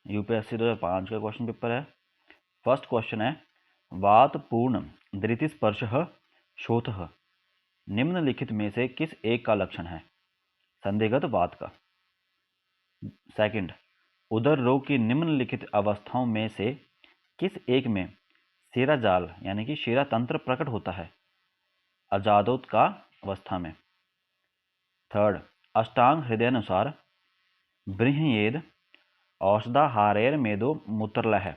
UPSC 2005 का question paper है। First question है वात पूर्ण धृतिस्पर्शः शोथः निम्नलिखित में से किस एक का लक्षण है? संदिग्ध वात का। सेकंड, उदर रोग की निम्नलिखित अवस्थाओं में से किस एक में शिराजाल यानी कि शिरा तंत्र प्रकट होता है? अजादोत्का अवस्था में। थर्ड, अष्टांग हृदयानुसार बृहयेद औषधाहारेर मेदो मूत्रलह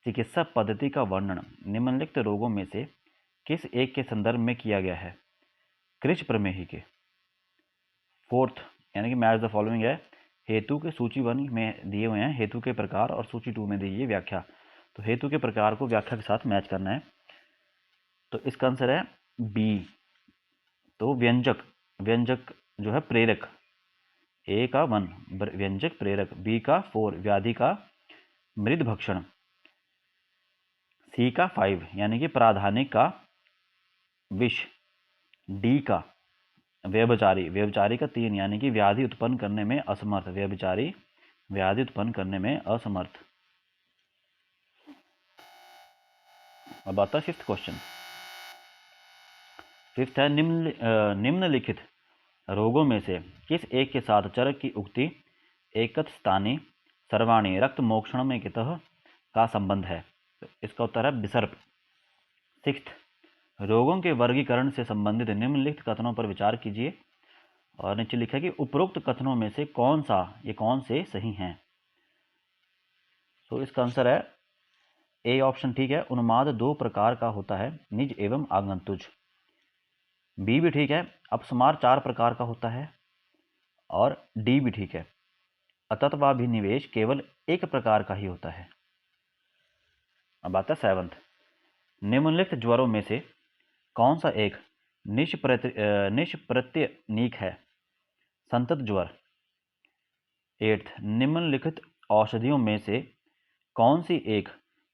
चिकित्सा पद्धति का वर्णन निम्नलिखित रोगों में से किस एक के संदर्भ में किया गया है? कृश प्रमेही के। फोर्थ, यानी कि मैच द फॉलोइंग है, हेतु के सूची 1 में दिए हुए हैं हेतु के प्रकार और सूची 2 में दी है व्याख्या। तो हेतु के प्रकार को व्याख्या के साथ मैच करना है। तो इसका आंसर है बी। तो व्यंजक व्यंजक जो है प्रेरक, ए का 1 व्यंजक प्रेरक, बी का 4 व्याधि का मृद भक्षण, सी का 5 यानी कि प्राधानिक का विष, डी का व्यभिचारी व्यभिचारी का 3 यानी कि व्याधि उत्पन्न करने में असमर्थ, व्यभिचारी व्याधि उत्पन्न करने में असमर्थ। अब आता है फिफ्थ क्वेश्चन। फिफ्थ है निम्नलिखित रोगों में से किस एक के साथ चरक की उक्ति एकत स्थानी सर्वाणी रक्त मोक्षण में कितः का संबंध है? तो इसका उत्तर है विसर्प। सिक्स्थ, रोगों के वर्गीकरण से संबंधित निम्नलिखित कथनों पर विचार कीजिए और नीचे लिखा है कि उपरोक्त कथनों में से कौन से सही हैं? तो इसका आंसर है ए ऑप्शन ठीक है, उन्माद 2 प्रकार का होता है, निज एवं आगंतुज। बी भी ठीक है, अपस्मार 4 प्रकार का होता है, और डी भी ठीक है, अतत्वाभिनिवेश केवल एक प्रकार का ही होता है। अब आता है सेवंथ, निम्नलिखित ज्वरों में से कौन सा एक निष्प्रत्यनीक है? संतत ज्वर। एट्थ, निम्नलिखित औषधियों में से कौन सी एक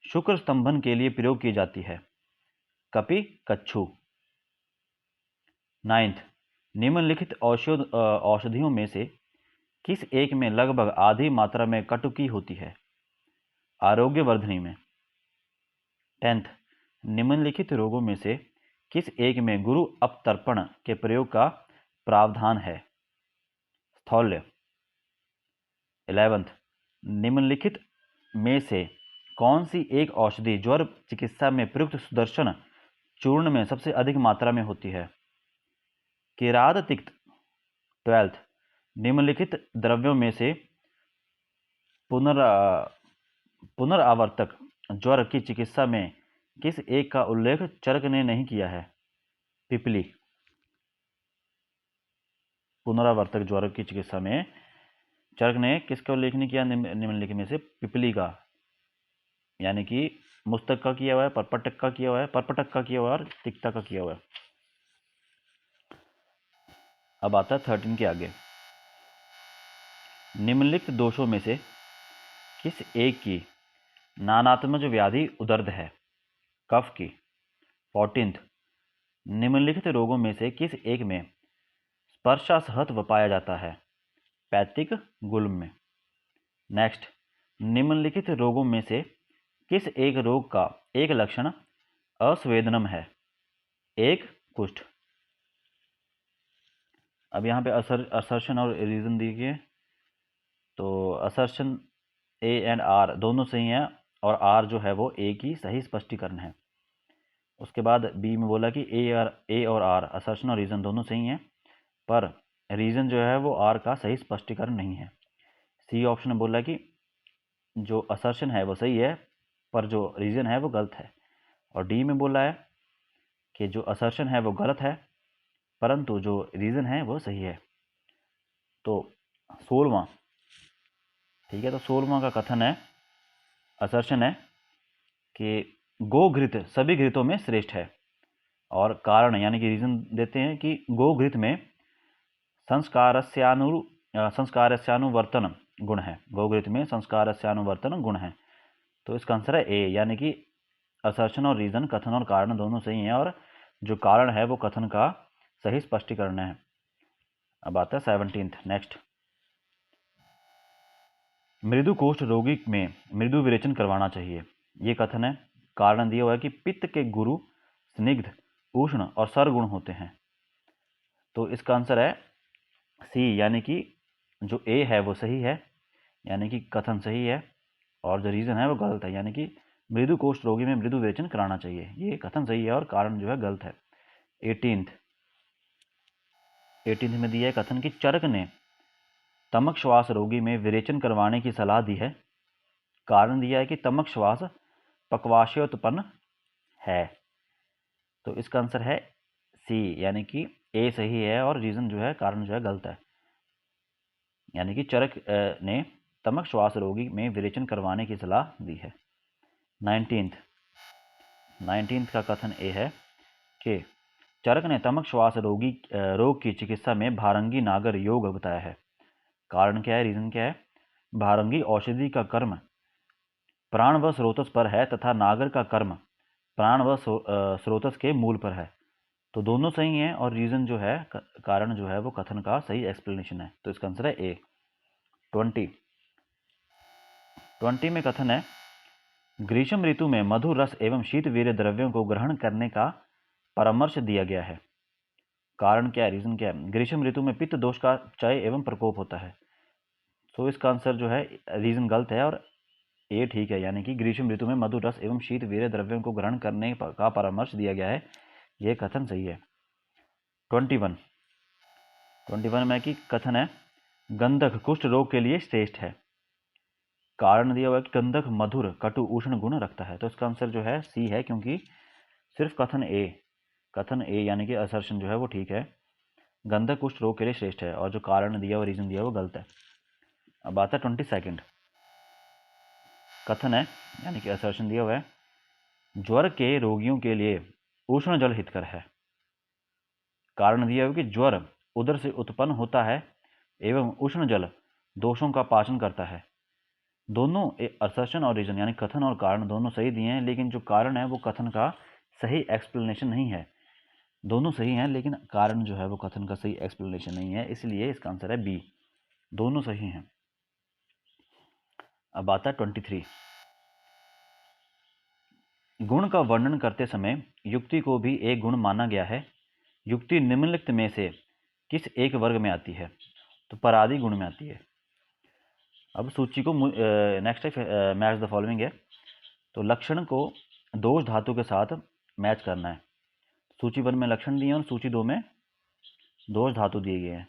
शुक्र स्तंभन के लिए प्रयोग की जाती है? कपि कच्छू। नाइन्थ, निम्नलिखित औषधियों में से किस एक में लगभग आधी मात्रा में कटुकी होती है? आरोग्यवर्धिनी में। टेंथ, निम्नलिखित रोगों में से किस एक में गुरु अपतर्पण के प्रयोग का प्रावधान है? स्थौल्य। 11th, निम्नलिखित में से कौन सी एक औषधि ज्वर चिकित्सा में प्रयुक्त सुदर्शन चूर्ण में सबसे अधिक मात्रा में होती है? किरात तिक्त। 12th, निम्नलिखित द्रव्यों में से पुनरावर्तक ज्वर की चिकित्सा में किस एक का उल्लेख चरक ने नहीं किया है? पिपली। पुनरावर्तक ज्वर की चिकित्सा में चरक ने किसका उल्लेख नहीं किया? निम्नलिखित में से पिपली का, यानी कि मुस्तक का किया हुआ है, परपटक का किया हुआ है, परपटक का किया हुआ है और तिक्ता का किया हुआ है। अब आता है 13 के आगे, निम्नलिखित दोषों में से किस एक की नानात्मज व्याधि उदर्द है? कफ की। 14th, निम्नलिखित रोगों में से किस एक में स्पर्शासहत्व पाया जाता है? पैतिक गुल्म में। नेक्स्ट, निम्नलिखित रोगों में से किस एक रोग का एक लक्षण अस्वेदनम है? एक, कुष्ठ। अब यहाँ पे असर्शन और रीजन दिए, तो असर्शन ए एंड आर दोनों सही हैं और आर जो है वो ए की सही स्पष्टीकरण है। उसके बाद बी में बोला कि ए और आर असर्शन और रीजन दोनों सही हैं, पर रीजन जो है वो आर का सही स्पष्टीकरण नहीं है। सी ऑप्शन में बोला कि जो असर्शन है वो सही है पर जो रीजन है वो गलत है, और डी में बोला है कि जो असर्शन है वो गलत है परंतु जो रीजन है वो सही है। तो 16वां, ठीक है, तो 16वां का कथन है, असर्शन है कि गोघृत सभी घृतों में श्रेष्ठ है, और कारण यानी कि रीजन देते हैं कि गोघृत में संस्कारस्यानुवर्तन गुण है, गोघृत में संस्कारस्यानुवर्तन गुण है। तो इसका आंसर है ए, यानी कि असर्शन और रीजन कथन और कारण दोनों सही हैं और जो कारण है वो कथन का सही स्पष्टीकरण है। अब आता है 17th, नेक्स्ट, मृदु कोष्ठ रोगी में मृदु विरेचन करवाना चाहिए, ये कथन है। कारण दिया हुआ है कि पित्त के गुरु स्निग्ध, उष्ण और सरगुण होते हैं। तो इसका आंसर है सी, यानी कि जो ए है वो सही है, यानी कि कथन सही है, और जो रीज़न है वो गलत है, यानी कि मृदु कोष्ठ रोगी में मृदु विरेचन कराना चाहिए, ये कथन सही है और कारण जो है गलत है। 18th में दिया है कथन कि चरक ने तमक श्वास रोगी में विरेचन करवाने की सलाह दी है। कारण दिया है कि तमक श्वास पक्वाशयोत्पन्न है। तो इसका आंसर है सी, यानी कि ए सही है और रीज़न जो है, कारण जो है गलत है, यानी कि चरक ने तमक श्वास रोगी में विरेचन करवाने की सलाह दी है। 19th का कथन ए है कि चरक ने तमक श्वास रोग की चिकित्सा में भारंगी नागर योग बताया है। कारण क्या है, रीज़न क्या है? भारंगी औषधि का कर्म प्राण व स्रोतस पर है तथा नागर का कर्म प्राण व स्रोतस के मूल पर है। तो दोनों सही हैं और रीज़न जो है, कारण जो है वो कथन का सही एक्सप्लेनेशन है। तो इसका आंसर है ए। 20 में कथन है ग्रीष्म ऋतु में मधु रस एवं शीत वीर्य द्रव्यों को ग्रहण करने का परामर्श दिया गया है। कारण क्या है, रीज़न क्या है? ग्रीष्म ऋतु में पित्त दोष का क्षय एवं प्रकोप होता है। तो इसका आंसर जो है, रीज़न गलत है और ए ठीक है, यानी कि ग्रीष्म ऋतु में मधु रस एवं शीत वीर्य द्रव्यों को ग्रहण करने का परामर्श दिया गया है, यह कथन सही है। 21 में कि कथन है गंधक कुष्ठ रोग के लिए श्रेष्ठ है। कारण दिया हुआ है कि गंधक मधुर कटु उष्ण गुण रखता है। तो इसका आंसर जो है सी है, क्योंकि सिर्फ कथन ए यानी कि असर्शन जो है वो ठीक है, गंधक कुष्ठ रोग के लिए श्रेष्ठ है, और जो कारण दिया हुआ, रीजन दिया वो गलत है। अब आता है 22 कथन है, यानी कि असर्शन दिया हुआ है ज्वर के रोगियों के लिए उष्ण जल हितकर है। कारण दिया हुआ कि ज्वर उदर से उत्पन्न होता है एवं उष्ण जल दोषों का पाचन करता है। दोनों असर्शन और रीजन यानी कथन और कारण दोनों सही दिए हैं, लेकिन जो कारण है वो कथन का सही एक्सप्लेनेशन नहीं है। दोनों सही हैं लेकिन कारण जो है वो कथन का सही एक्सप्लेनेशन नहीं है, इसलिए इसका आंसर है बी, दोनों सही हैं। अब आता है 23 गुण का वर्णन करते समय युक्ति को भी एक गुण माना गया है। युक्ति निम्नलिखित में से किस एक वर्ग में आती है? तो परादि गुण में आती है। अब सूची को नेक्स्ट मैच द फॉलोइंग है, तो लक्षण को दोष धातु के साथ मैच करना है। सूची 1 में लक्षण दिए हैं और सूची 2 में दोष धातु दिए गए हैं।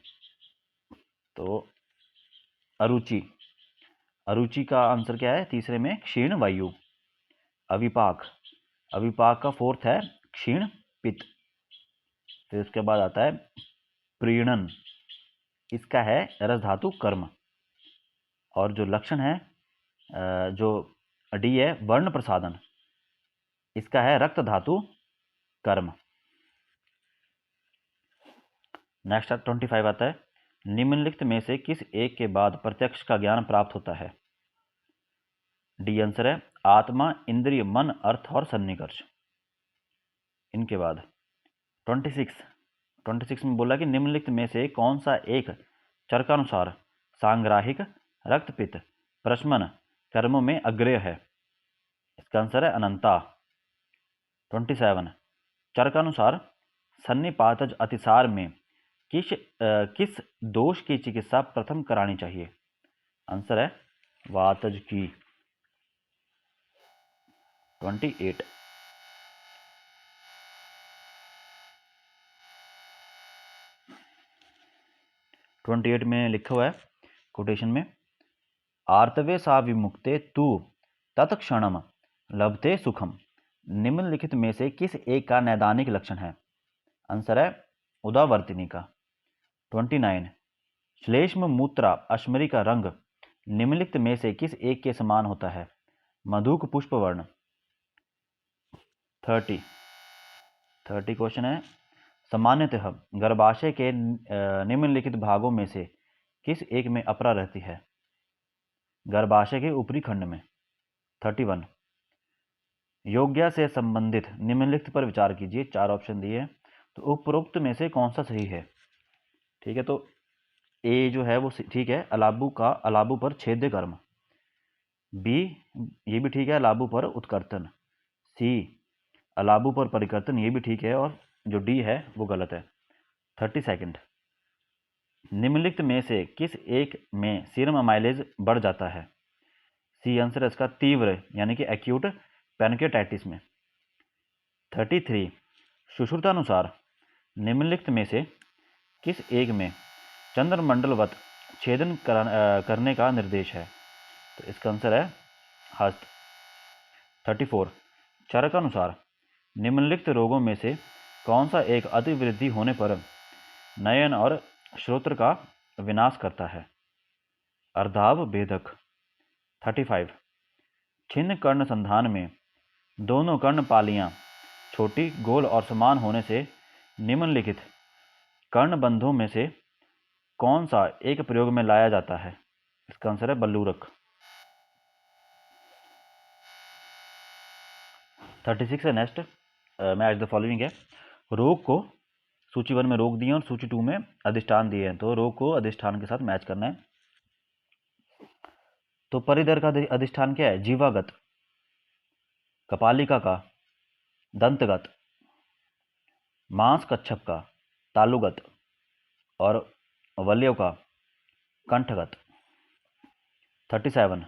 तो अरुचि का आंसर क्या है? तीसरे में क्षीण वायु। अविपाक का फोर्थ है क्षीण पित्त। फिर उसके बाद आता है प्रीणन, इसका है रस धातु कर्म। और जो लक्षण है जो डी है वर्ण प्रसादन, इसका है रक्त धातु कर्म। नेक्स्ट 25 आता है निम्नलिखित में से किस एक के बाद प्रत्यक्ष का ज्ञान प्राप्त होता है? डी आंसर है आत्मा, इंद्रिय, मन, अर्थ और सन्निकर्ष। इनके बाद 26 में बोला कि निम्नलिखित में से कौन सा एक चरकानुसार सांग्राहिक रक्तपित्त प्रशमन कर्मों में अग्रेय है? इसका आंसर है अनंता। 27 चरकानुसार सन्निपातज अतिसार में किस दोष की चिकित्सा प्रथम करानी चाहिए? आंसर है वातज की। 28 में लिखा हुआ है कोटेशन में आर्तवे सा विमुक्ते तू तत्क्षणम लभते सुखम, निम्नलिखित में से किस एक का नैदानिक लक्षण है? आंसर है उदावर्तिनी का। 29 श्लेष्म मूत्रा अश्मरी का रंग निम्नलिखित में से किस एक के समान होता है? मधुक पुष्प वर्ण। 30 क्वेश्चन है सामान्यतः गर्भाशय के निम्नलिखित भागों में से किस एक में अपरा रहती है? गर्भाशय के ऊपरी खंड में। 31 योग्य से संबंधित निम्नलिखित पर विचार कीजिए। 4 ऑप्शन दिए, तो उपरोक्त में से कौन सा सही है? ठीक है, तो ए जो है वो ठीक है, अलाबू पर छेद्य कर्म। बी ये भी ठीक है, अलाबू पर उत्कर्तन। सी अलाबू पर परिवर्तन, ये भी ठीक है, और जो डी है वो गलत है। 32 निम्नलिखित में से किस एक में सीरम अमाइलेज बढ़ जाता है? सी आंसर है इसका तीव्र यानी कि एक्यूट पैनक्रेटाइटिस में। 33 सुश्रुतानुसार निम्नलिखित में से किस एक में चंद्रमंडलवत छेदन करने का निर्देश है? तो इसका आंसर है हस्त। 34 चरक अनुसार निम्नलिखित रोगों में से कौन सा एक अतिवृद्धि होने पर नयन और श्रोत्र का विनाश करता है? अर्धाव भेदक। 35 छिन्न कर्ण संधान में दोनों कर्णपालियाँ छोटी, गोल और समान होने से निम्नलिखित कर्णबंधों में से कौन सा एक प्रयोग में लाया जाता है? इसका आंसर है बल्लूरक। 36 है नेक्स्ट। मैच द फॉलोइंग है। रोग को सूची 1 में रोग दिए और सूची 2 में अधिष्ठान दिए हैं, तो रोग को अधिष्ठान के साथ मैच करना है। तो परिधर का अधिष्ठान क्या है? जीवागत, कपालिका का दंतगत, मांस कच्छप का तालुगत और वल्यों का कंठगत। 37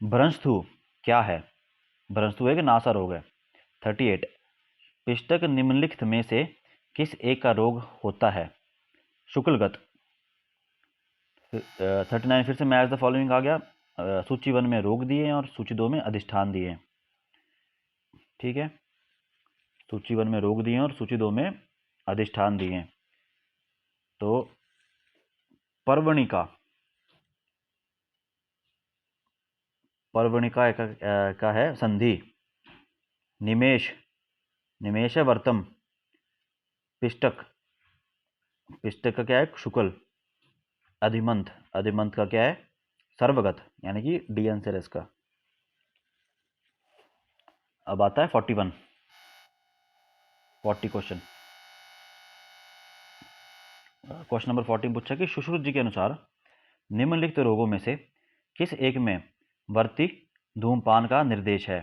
भ्रंशथु क्या है? भ्रंशथु एक नासा रोग है। 38 पिष्टक निम्नलिखित में से किस एक का रोग होता है? शुक्लगत। 39 फिर से मैच द फॉलोइंग आ गया। सूची 1 में रोग दिए हैं और सूची 2 में अधिष्ठान दिए हैं। ठीक है, सूची 1 में रोग दिए हैं और सूची 2 में अधिष्ठान दिए हैं। तो पर्वणिका का है संधि। निमेष निमेषवर्तम पिष्टक, पिष्टक का क्या है? शुक्ल। अधिमंत अधिमंत का क्या है? सर्वगत यानी कि डी आंसर है इसका। अब आता है 40 क्वेश्चन। क्वेश्चन नंबर 14 पूछा कि सुश्रुत जी के अनुसार निम्नलिखित रोगों में से किस एक में वर्ती धूमपान का निर्देश है?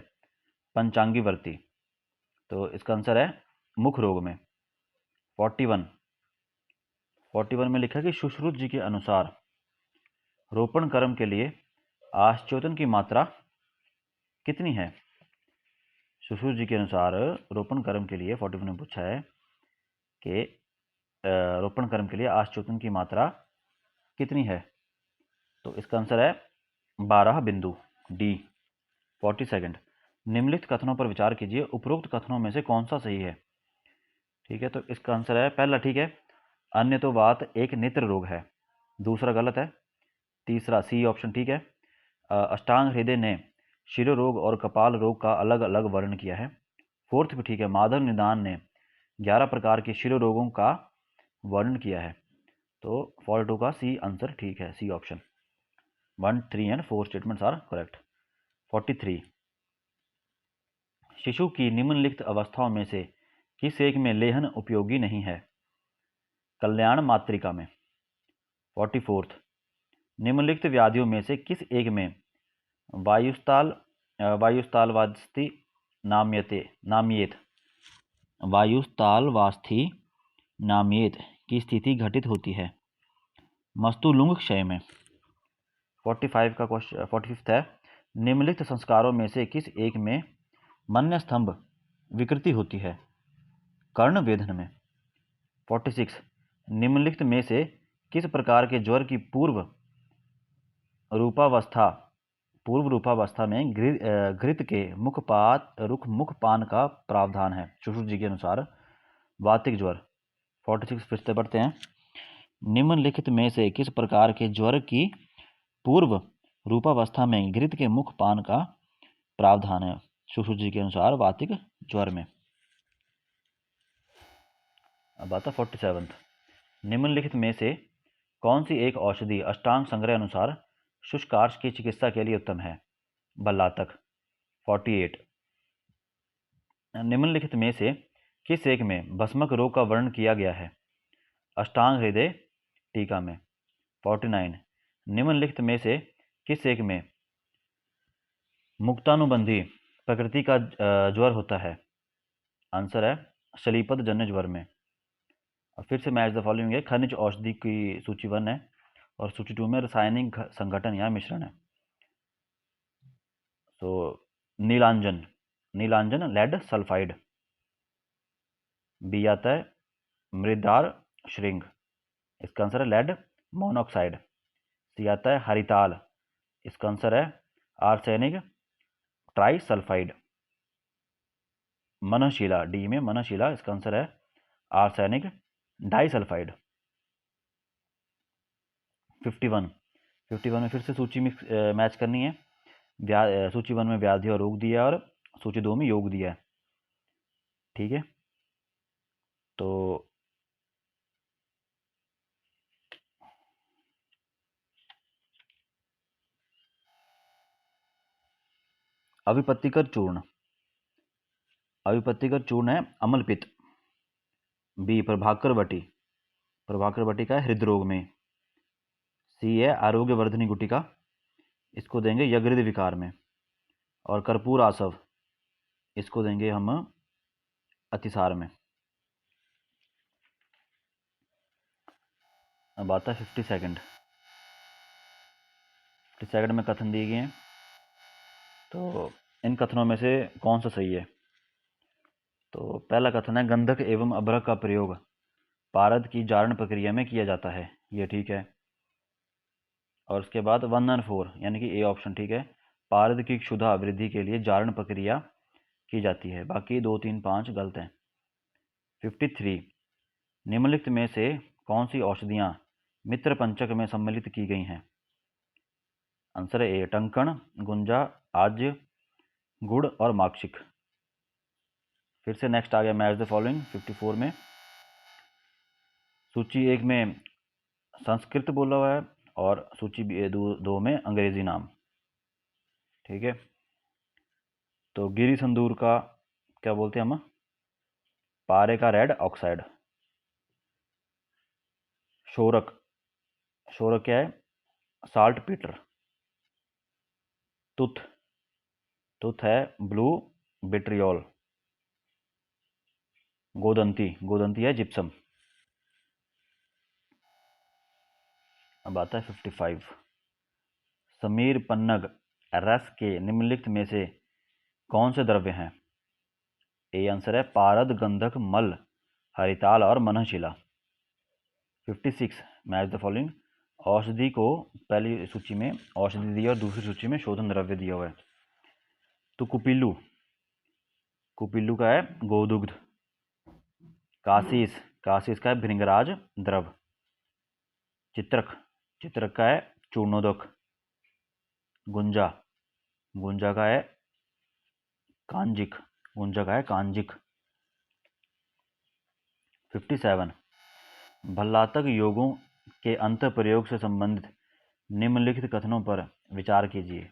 पंचांगी वर्ती। तो इसका आंसर है मुख रोग में। 41 में लिखा कि सुश्रुत जी के अनुसार रोपण कर्म के लिए आश्चोदन की मात्रा कितनी है? सुश्रुत जी के अनुसार रोपण कर्म के लिए 41 में पूछा है कि रोपण कर्म के लिए आश्चोदन की मात्रा कितनी है? तो इसका आंसर है 12 बिंदु, डी। 42 निम्नलिखित कथनों पर विचार कीजिए, उपरोक्त कथनों में से कौन सा सही है? ठीक है, तो इसका आंसर है पहला ठीक है, अन्यतोवात एक नेत्र रोग है। दूसरा गलत है। तीसरा सी ऑप्शन ठीक है। अष्टांग हृदय ने शिरोरोग और कपाल रोग का अलग अलग वर्णन किया है। फोर्थ भी ठीक है, माधव निदान ने 11 प्रकार के शिरोरोगों का वर्णन किया है। तो 42 का सी आंसर ठीक है, C option. 1, 3 and 4 statements are correct. 43 शिशु की निम्नलिखित अवस्थाओं में से किस एक में लेहन उपयोगी नहीं है? कल्याण मातृका में। 44 निम्नलिखित व्याधियों में से किस एक में वायुस्तालवास्थि नामियेत वायुस्तालवास्थि नामियेत की स्थिति घटित होती है? मस्तुलुंग क्षय में। 45 का क्वेश्चन 45 है, निम्नलिखित संस्कारों में से किस एक में मन्य स्तंभ विकृति होती है? कर्ण वेधन में। 46 निम्नलिखित में से किस प्रकार के ज्वर की पूर्व रूपावस्था में घृत के मुखपान का प्रावधान है? सुश्रुत जी के अनुसार वातिक ज्वर। 46 फिर से पढ़ते हैं। निम्नलिखित में से किस प्रकार के ज्वर की पूर्व रूपावस्था में घृत के मुखपान का प्रावधान है? सुश्रुत जी के अनुसार वातिक ज्वर में। अब आता 47 निम्नलिखित में से कौन सी एक औषधि अष्टांग संग्रह अनुसार शुष्कार्श की चिकित्सा के लिए उत्तम है? बल्लातक। 48 निम्नलिखित में से किस एक में भस्मक रोग का वर्णन किया गया है? अष्टांग हृदय टीका में। 49 निम्नलिखित में से किस एक में मुक्तानुबंधी प्रकृति का ज्वर होता है? आंसर है शलीपद जन्य ज्वर में। और फिर से मैच द फॉलोइंग है, खनिज औषधि की सूची 1 है और सूची 2 में रासायनिक संगठन या मिश्रण है। तो Nilanjan, Nilanjan lead sulphide. B आता है मृदार श्रृंग, इसका आंसर है लेड मोनोऑक्साइड। सी आता है हरिताल, इसका आंसर है आर्सेनिक ट्राइसल्फाइड। मनशिला, डी में मनशिला, इसका आंसर है आर्सेनिक डाइसल्फाइड। 51 में फिर से सूची में मैच करनी है। सूची 1 में व्याधि और रोग दिया और सूची 2 में योग दिया है। ठीक है, तो अविपत्तिकर चूर्ण, अविपत्तिकर चूर्ण है अमलपित्त। बी प्रभाकर बटी, प्रभाकर बटी का है हृदरोग में। सी है आरोग्यवर्धनी गुटिका, इसको देंगे यकृत विकार में। और कर्पूर आसव, इसको देंगे हम अतिसार में। अब आता है 50 सेकंड। 50 सेकंड में कथन दिए गए हैं, तो इन कथनों में से कौन सा सही है? तो पहला कथन है गंधक एवं अभ्रक का प्रयोग पारद की जारण प्रक्रिया में किया जाता है, ये ठीक है। और उसके बाद 1 और 4 यानी कि ए ऑप्शन ठीक है, पारद की क्षुधा वृद्धि के लिए जारण प्रक्रिया की जाती है। बाकी 2, 3, 5 गलत हैं। 53 निम्नलिखित में से कौन सी औषधियाँ मित्र पंचक में सम्मिलित की गई हैं? आंसर है ए टंकण, गुंजा, आज्य, गुड़ और माक्षिक। फिर से नेक्स्ट आ गया मैच द फॉलोइंग। 54 में सूची 1 में संस्कृत बोला हुआ है और सूची 2 में अंग्रेजी नाम। ठीक है, तो गिरी संदूर का क्या बोलते हैं हम? पारे का रेड ऑक्साइड। शोरक, शोरक क्या है? Salt Peter. तुथ, तुथ है ब्लू बिट्रियोल। गोदंती, गोदंती है जिप्सम। अब आता है 55 समीर पन्नग रस के निम्नलिखित में से कौन से द्रव्य हैं? ए आंसर है पारद, गंधक, मल, हरिताल और मनशिला। 56 मैच द फॉलोइंग औषधि को पहली सूची में औषधि दी और दूसरी सूची में शोधन द्रव्य दिया हुआ है। तो कुपिल्लू, कुपिल्लू का है गोदुग्ध। कासीस, कासीस का है भृंगराज द्रव। चित्रक, चित्रक का है चूर्णोदक। गुंजा, गुंजा का है कांजिक, गुंजा का है कांजिक। 57 भल्लातक योगों के अंत प्रयोग से संबंधित निम्नलिखित कथनों पर विचार कीजिए।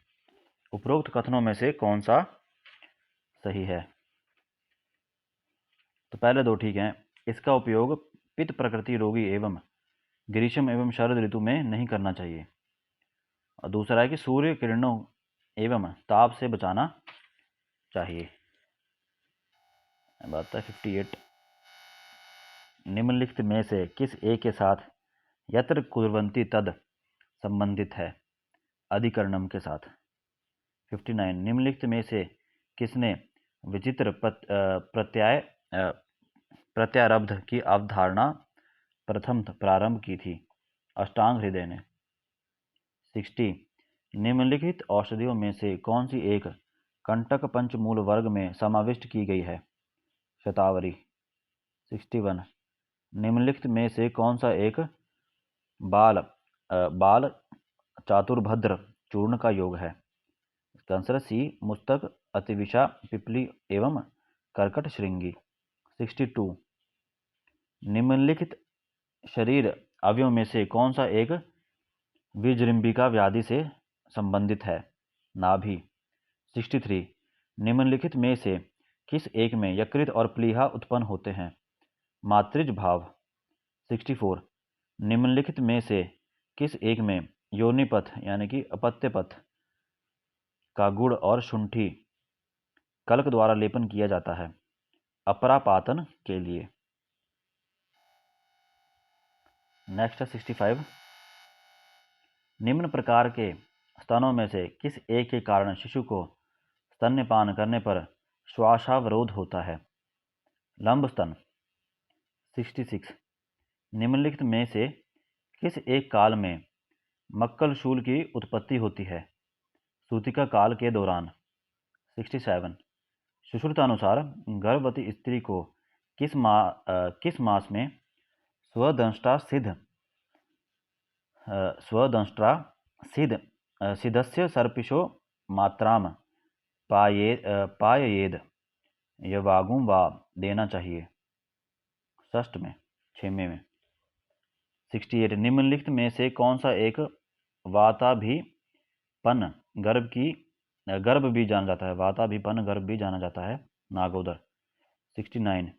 उपरोक्त कथनों में से कौन सा सही है? तो पहले 2 ठीक हैं। इसका उपयोग पित्त प्रकृति रोगी एवं ग्रीष्म एवं शरद ऋतु में नहीं करना चाहिए। और दूसरा है कि सूर्य किरणों एवं ताप से बचाना चाहिए। बात है 58 निम्नलिखित में से किस एक के साथ यत्र कुर्वन्ति तद संबंधित है? अधिकरणम के साथ। 59 निम्नलिखित में से किसने विचित्र प्रत्यारब्ध की अवधारणा प्रथम प्रारंभ की थी? अष्टांग हृदय ने। 60 निम्नलिखित औषधियों में से कौन सी एक कंटक पंचमूल वर्ग में समाविष्ट की गई है? शतावरी। 61 निम्नलिखित में से कौन सा एक बाल चातुर्भद्र चूर्ण का योग है? इसका आंसर है सी मुस्तक, अतिविषा, पिपली एवं कर्कट श्रृंगी। 62 निम्नलिखित शरीर अवयवों में से कौन सा एक विजृंभिका व्याधि से संबंधित है? नाभि। 63 निम्नलिखित में से किस एक में यकृत और प्लीहा उत्पन्न होते हैं? मातृज भाव। 64 निम्नलिखित में से किस एक में योनिपथ यानी कि अपत्य पथ का गुड़ और शुंठी कल्क द्वारा लेपन किया जाता है अपरापातन के लिए। नेक्स्ट है 65। निम्न प्रकार के स्तनों में से किस एक के कारण शिशु को स्तन्यपान करने पर श्वासावरोध होता है? लंब स्तन। 66। निम्नलिखित में से किस एक काल में मक्कल शूल की उत्पत्ति होती है? सूतिका काल के दौरान। 67। सुश्रुतानुसार गर्भवती स्त्री को किस मास में स्वदंष्टा सिद्धस्य सर्पिशो मात्राम पाययेद यवागुम वा देना चाहिए? षष्ठ में, 6वें में। 68। निम्नलिखित में से कौन सा एक वाताभिपन गर्भ भी जाना जाता है? वाताभिपन गर्भ भी जाना जाता है नागोदर। 69।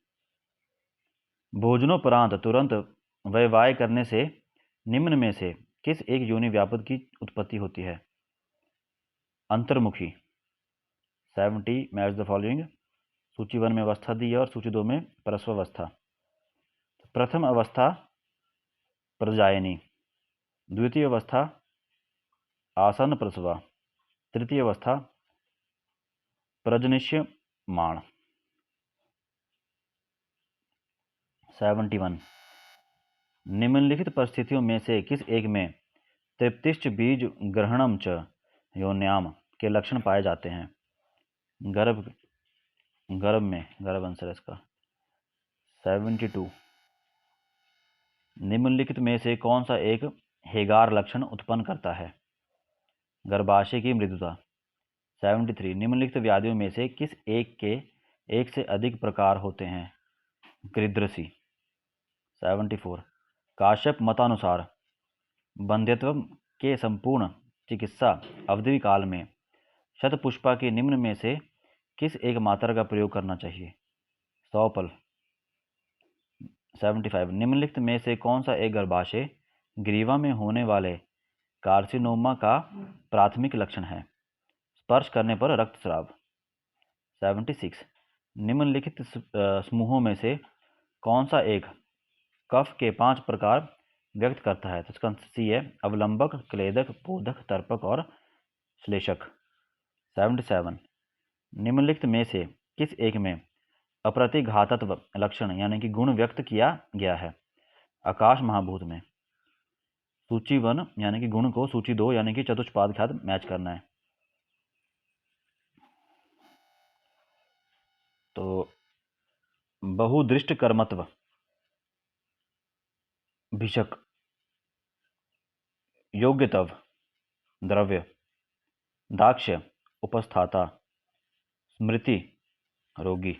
भोजनोपरांत तुरंत वयवाय करने से निम्न में से किस एक योनि व्यापक की उत्पत्ति होती है? अंतर्मुखी। 70। Match the following. सूची 1 में अवस्था दी है और सूची 2 में प्रसवावस्था। प्रथम अवस्था प्रजायनी, द्वितीय अवस्था आसन प्रसवा, तृतीय अवस्था प्रजनिष्यमाण। 71। निम्नलिखित परिस्थितियों में से किस एक में तृप्तिश्च बीज ग्रहणम च योन्याम के लक्षण पाए जाते हैं? गर्भ में गर्भ आंसर इसका। 72। निम्नलिखित में से कौन सा एक हेगार लक्षण उत्पन्न करता है? गर्भाशय की मृदुता। 73। निम्नलिखित व्याधियों में से किस एक के एक से अधिक प्रकार होते हैं? गृध्रसी। 74। काश्यप मतानुसार बंध्यत्व के संपूर्ण चिकित्सा अवधि काल में शतपुष्पा के निम्न में से किस एक मात्रा का प्रयोग करना चाहिए? 100 पल। 75। निम्नलिखित में से कौन सा एक गर्भाशय ग्रीवा में होने वाले कार्सिनोमा का प्राथमिक लक्षण है? स्पर्श करने पर रक्तस्राव। 76। निम्नलिखित समूहों में से कौन सा एक कफ के 5 प्रकार व्यक्त करता है? तो इसका सी है अवलंबक, क्लेदक, पोधक, तर्पक और श्लेषक। 77। निम्नलिखित में से किस एक में अप्रतिघातत्व लक्षण यानी कि गुण व्यक्त किया गया है? आकाश महाभूत में। सूची 1 यानी कि गुण को सूची 2 यानी कि चतुष्पाद के साथ मैच करना है। तो बहुदृष्ट कर्मत्व, भिषक, योग्यतव, द्रव्य, दाक्ष्य, उपस्थाता, स्मृति, रोगी।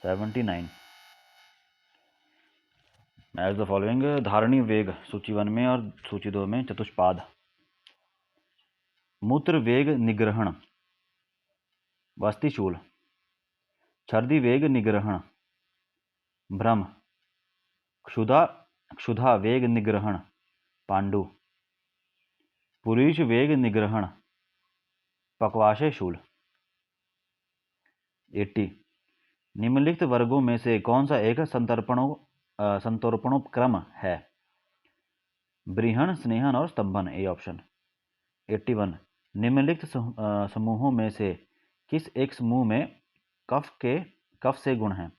79। Match the following. धारणी वेग सूची 1 में और सूची 2 में चतुष्पाद। मूत्र वेग निग्रहण वस्तिशूल, छर्दी वेग निग्रहण भ्रम, क्षुधा वेग निग्रहण पांडु, पुरीश वेग निग्रहण पक्वाशय शूल। 80। निम्नलिखित वर्गों में से कौन सा एक संतर्पणोपक्रम है? ब्रीहण, स्नेहन और स्तंभन। A option. 81। निम्नलिखित समूहों में से किस एक समूह में कफ से गुण हैं?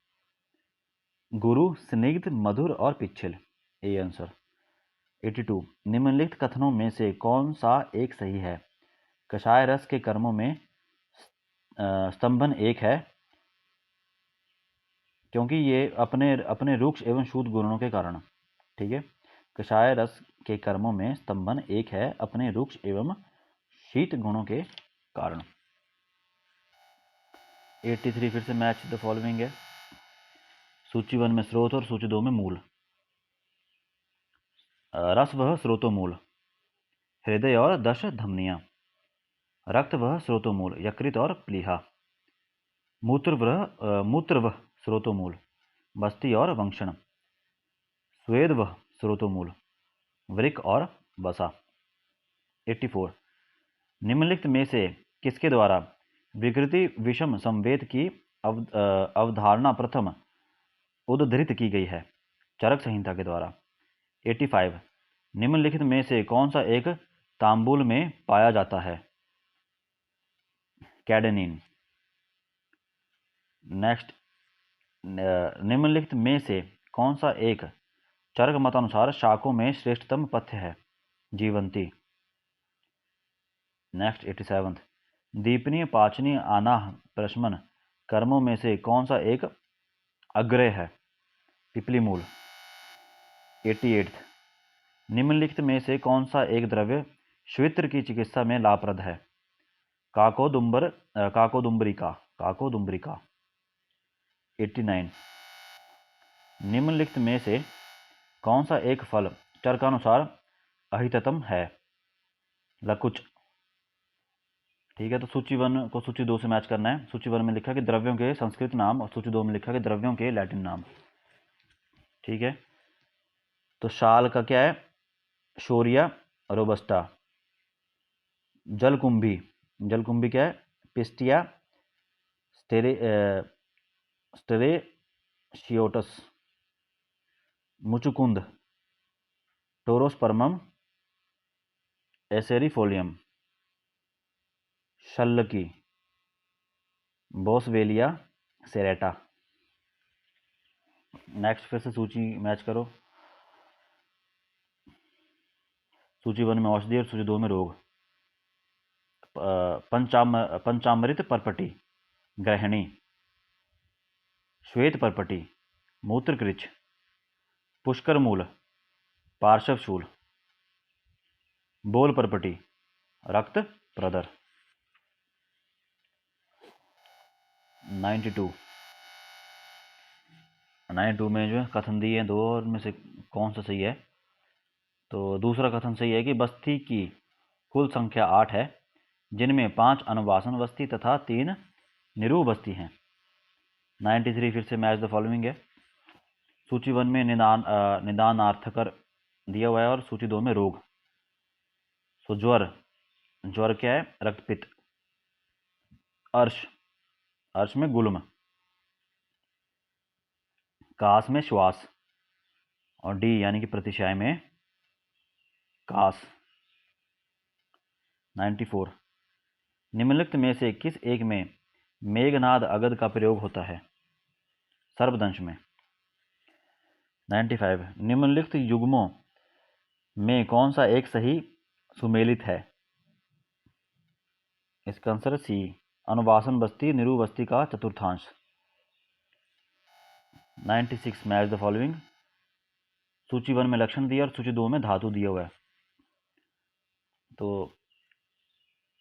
गुरु, स्निग्ध, मधुर और पिच्छिल। A answer. 82। निम्नलिखित कथनों में से कौन सा एक सही है? कषाय रस के कर्मों में स्तंभन एक है क्योंकि ये अपने रूक्ष एवं शुद्ध गुणों के कारण। ठीक है, कषाय रस के कर्मों में स्तंभन एक है अपने रूक्ष एवं शीत गुणों के कारण। 83 फिर से मैच द फॉलोइंग है। सूची 1 में स्रोत और सूची 2 में मूल। रस वह स्रोतोमूल, हृदय और 10 धमनियां। रक्त वह स्रोतोमूल, यकृत और प्लीहा। मूत्र वह स्रोतोमूल, बस्ती और वंक्षण। स्वेद वह स्रोतोमूल, वृक्क और वसा। 84। निम्नलिखित में से किसके द्वारा विकृति विषम संवेद की अवधारणा प्रथम उद्धृत की गई है? चरक संहिता के द्वारा। 85 निम्नलिखित में से कौन सा एक तांबुल में पाया जाता है? कैडेनिन। नेक्स्ट, निम्नलिखित में से कौन सा एक चरक मतानुसार शाकों में श्रेष्ठतम पथ्य है? जीवंती। नेक्स्ट 87 दीपनीय पाचनीय आनाह प्रशमन कर्मों में से कौन सा एक अग्रय है? पिपली मूल। 88 निम्नलिखित में से कौन सा एक द्रव्य श्वेत्र की चिकित्सा में लाभप्रद है? काकोदुम्बरिका। 89 निम्नलिखित में से कौन सा एक फल चरकानुसार अहिततम है? लकुच। ठीक है, तो सूची 1 को सूची 2 से मैच करना है। सूची 1 में लिखा कि द्रव्यों के संस्कृत नाम और सूची 2 में लिखा कि द्रव्यों के लैटिन नाम। ठीक है, तो शाल का क्या है? शोरिया रोबस्टा। जलकुंभी क्या है? पिस्टिया स्टेरेशियोटस। मुचुकुंद टोरोस्पर्मम एसेरिफोलियम। शल्लकी बोसवेलिया सेरेटा। नेक्स्ट फिर से सूची मैच करो। सूची 1 में औषधि और सूची 2 में रोग। पंचामृत परपटी ग्रहणी। श्वेत परपटी मूत्रकृच। पुष्कर मूल पार्श्वशूल। बोल परपटी रक्त प्रदर। 92 में जो है कथन दिए हैं 2 और में से कौन सा सही है? तो दूसरा कथन सही है कि बस्ती की कुल संख्या 8 है, जिनमें 5 अनुवासन बस्ती तथा 3 निरूह बस्ती हैं। 93 फिर से मैच द फॉलोइंग है। सूची 1 में निदानार्थकर दिया हुआ है और सूची 2 में रोग। सो ज्वर क्या है? रक्तपित्त। अर्श में गुल्म। कास में श्वास और डी यानी कि प्रतिशय में कास। 94 निम्नलिखित में से किस एक में मेघनाद अगध का प्रयोग होता है? सर्पदंश में। 95 निम्नलिखित युग्मों में कौन सा एक सही सुमेलित है? इसका आंसर सी, अनुवासन बस्ती निरूह बस्ती का चतुर्थांश। 96 मैच द फॉलोइंग। सूची 1 में लक्षण दिया और सूची 2 में धातु दिया हुआ है। तो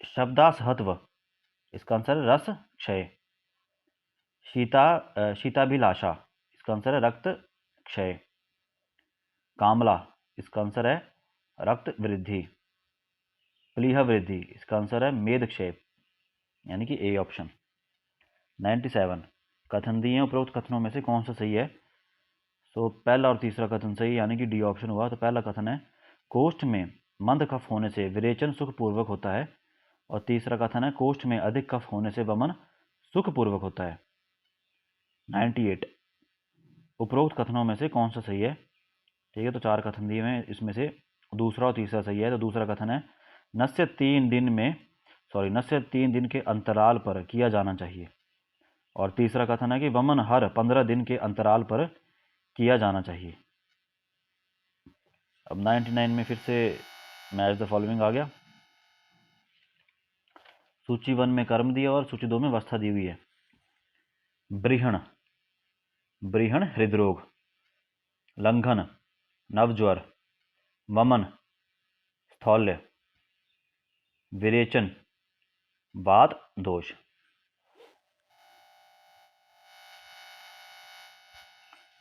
शब्दासहत्व, इसका आंसर है रस क्षय। शीताभिलाषा, इसका आंसर है रक्त क्षय। कामला, इसका आंसर है रक्त वृद्धि। प्लीह वृद्धि, इसका आंसर है मेद क्षय यानी कि ए ऑप्शन। 97 कथन दिए उपरोक्त कथनों में से कौन सा सही है? तो पहला और तीसरा कथन सही यानी कि डी ऑप्शन हुआ। तो पहला कथन है कोष्ठ में मंद कफ होने से विरेचन सुखपूर्वक होता है, और तीसरा कथन है कोष्ठ में अधिक कफ होने से वमन सुखपूर्वक होता है। 98 उपरोक्त कथनों में से कौन सा सही है? ठीक है, तो 4 कथन दिए हुए हैं, इसमें से दूसरा और तीसरा सही है। तो दूसरा कथन है नस्य 3 दिन के अंतराल पर किया जाना चाहिए, और तीसरा कथन है कि वमन हर 15 दिन के अंतराल पर किया जाना चाहिए। अब 99 में फिर से मैच द फॉलोइंग आ गया। सूची 1 में कर्म दिया और सूची 2 में अवस्था दी हुई है। ब्रीहण हृदरोग। लंघन नवज्वर। वमन स्थौल्य। विरेचन वात दोष।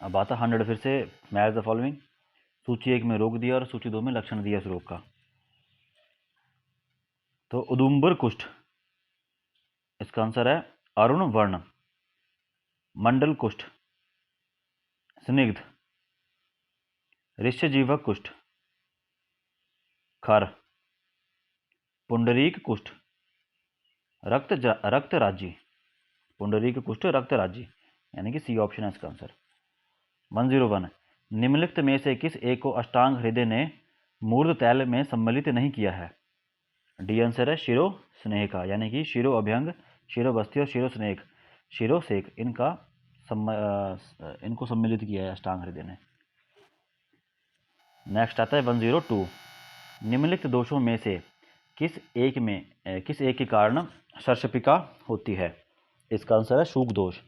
अब आता 100 फिर से मैच द फॉलोइंग। सूची 1 में रोग दिया और सूची 2 में लक्षण दिया इस रोग का। तो उदुम्बर कुष्ठ, इसका आंसर है अरुण वर्ण। मंडल कुष्ठ, स्निग्ध। ऋष्यजीवक कुष्ठ, खर। पुंडरीक कुष्ठ रक्त राज्य, पुंडरीक कुष्ठ रक्त राज्य, यानी कि सी ऑप्शन है इसका आंसर। 101 निम्नलिखित में से किस एक को अष्टांग हृदय ने मूर्ध तैल में सम्मिलित नहीं किया है? डी आंसर है शिरो स्नेह का, यानी कि शिरो अभ्यंग, शिरो बस्ती और शिरो स्नेह, शिरो सेक, इनको सम्मिलित किया है अष्टांग हृदय ने। नेक्स्ट आता है 102 निम्नलिखित दोषों में से किस एक के कारण सर्शपिका होती है? इसका आंसर है शूक दोष।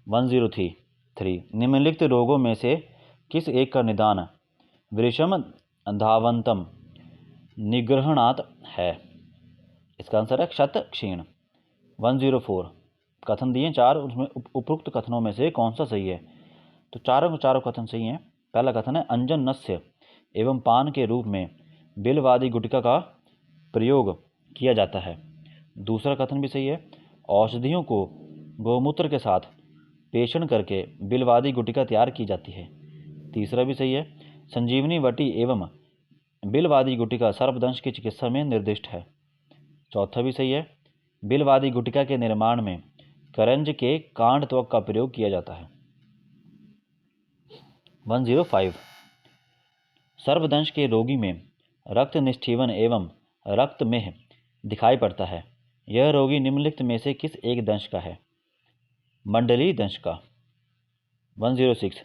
103 निम्नलिखित रोगों में से किस एक का निदान वृषम धावंतम निग्रहणात् है? इसका आंसर है क्षत क्षीण। 104 कथन दिए 4, उसमें उपरोक्त कथनों में से कौन सा सही है? तो चारों कथन सही हैं। पहला कथन है अंजन नस्य एवं पान के रूप में बिलवादी गुटिका का प्रयोग किया जाता है। दूसरा कथन भी सही है, औषधियों को गौमूत्र के साथ पेषण करके बिलवादी गुटिका तैयार की जाती है। तीसरा भी सही है, संजीवनी वटी एवं बिलवादी गुटिका सर्पदंश की चिकित्सा में निर्दिष्ट है। चौथा भी सही है, बिलवादी गुटिका के निर्माण में करंज के कांड त्वक का प्रयोग किया जाता है। 105 सर्पदंश के रोगी में रक्त निष्ठीवन एवं रक्त मेह दिखाई पड़ता है। यह रोगी निम्नलिखित में से किस एक दंश का है? मंडली दंश का। 106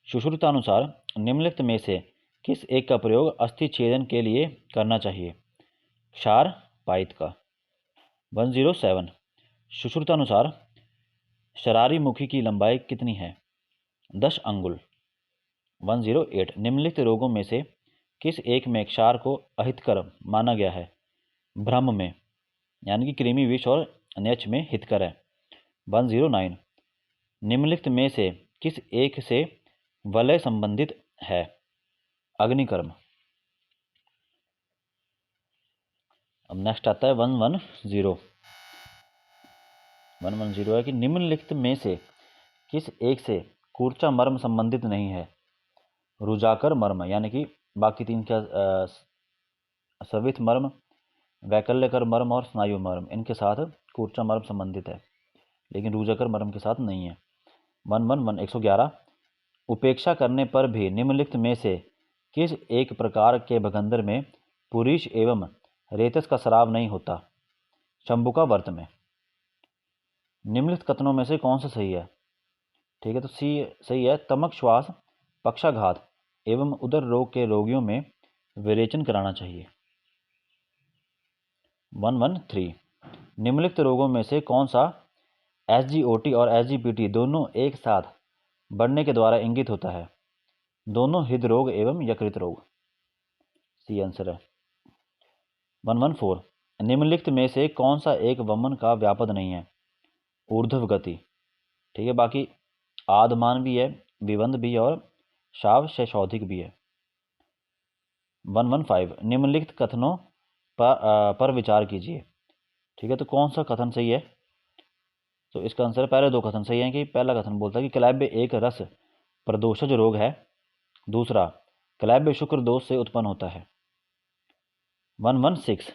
सुश्रुतानुसार निम्नलिखित में से किस एक का प्रयोग अस्थि छेदन के लिए करना चाहिए? क्षार पाइत का। 107 सुश्रुतानुसार शरारी मुखी की लंबाई कितनी है? 10 अंगुल। 108 निम्नलिखित रोगों में से किस एक में क्षार को अहितकर माना गया है? भ्रम में, यानी कि कृमि विष और नेच में हितकर है। 109 निम्नलिखित में से किस एक से वलय संबंधित है? अग्निकर्म। अब नेक्स्ट आता है 110 है कि निम्नलिखित में से किस एक से कूर्चा मर्म संबंधित नहीं है? रुजाकर मर्म, यानी कि बाकी तीन का सवित मर्म, वैकल्यकर मर्म और स्नायु मर्म, इनके साथ कूर्चा मर्म संबंधित है, लेकिन रुजाकर मर्म के साथ नहीं है। 111 उपेक्षा करने पर भी निम्नलिखित में से किस एक प्रकार के भगंदर में पुरीश एवं रेतस का स्राव नहीं होता? शंभु का व्रत में। निम्नलिखित कथनों में से कौन सा सही है? ठीक है, तो सी सही है, तमक श्वास पक्षाघात एवं उदर रोग के रोगियों में विरेचन कराना चाहिए। 113 निम्नलिखित रोगों में से कौन सा SGOT और SGPT दोनों एक साथ बढ़ने के द्वारा इंगित होता है? दोनों हृदरोग एवं यकृत रोग। सी आंसर है। 114 निम्नलिखित में से कौन सा एक वमन का व्यापद नहीं है? ऊर्ध्व गति। ठीक है, बाकी आदमान भी है, विबंध भी है और शाव शैशौधिक भी है। 115 निम्नलिखित कथनों पर विचार कीजिए। ठीक है, तो कौन सा कथन सही है? तो इसका आंसर है, पहले दो कथन सही है कि पहला कथन बोलता है कि क्लैब्य एक रस प्रदोषज रोग है, दूसरा क्लैब्य शुक्र दोष से उत्पन्न होता है। 116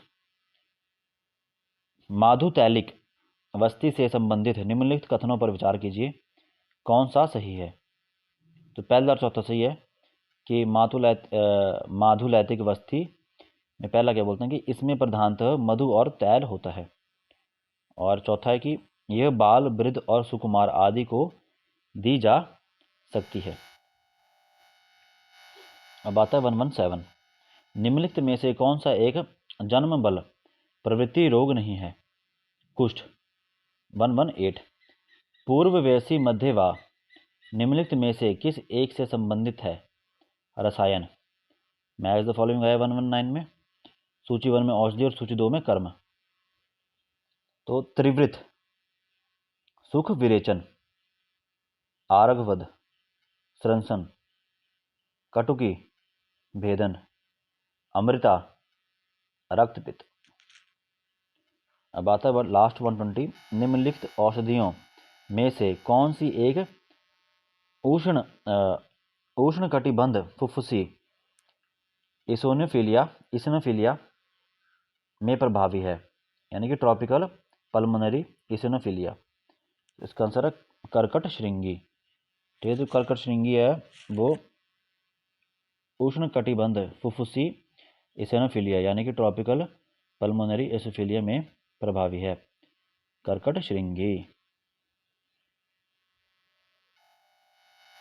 माधुतैलिक वस्ती से संबंधित निम्नलिखित कथनों पर विचार कीजिए, कौन सा सही है? तो पहला और चौथा सही है कि माधुलैतिक वस्ती में पहला क्या बोलते हैं कि इसमें प्रधानतः मधु और तैल होता है, और चौथा है कि यह बाल वृद्ध और सुकुमार आदि को दी जा सकती है। अब आता है 117 निम्नलिखित में से कौन सा एक जन्म बल प्रवृत्ति रोग नहीं है? कुष्ठ। 118 पूर्व वैसी मध्य व निम्नलिखित में से किस एक से संबंधित है? रसायन। मैच द फॉलोइंग है 119 में, सूची 1 में औषधि और सूची 2 में कर्म। तो त्रिवृत, सुख विरेचन, आरगवध, स्रंसन, कटुकी भेदन, अमृता रक्तपित्त। अब आता है लास्ट 120 निम्नलिखित औषधियों में से कौन सी एक उष्णकटिबंध फुफ्फुसी इसोनोफिलिया में प्रभावी है, यानी कि ट्रॉपिकल पल्मोनरी इसिनोफिलिया। इसका आंसर है कर्कट श्रृंगी। ठीक है, जो कर्कट श्रृंगी है वो उष्ण कटिबंध फुफ्फुसी इसिनोफिलिया यानी कि ट्रॉपिकल पल्मोनरी एसोफिलिया में प्रभावी है, कर्कट श्रृंगी।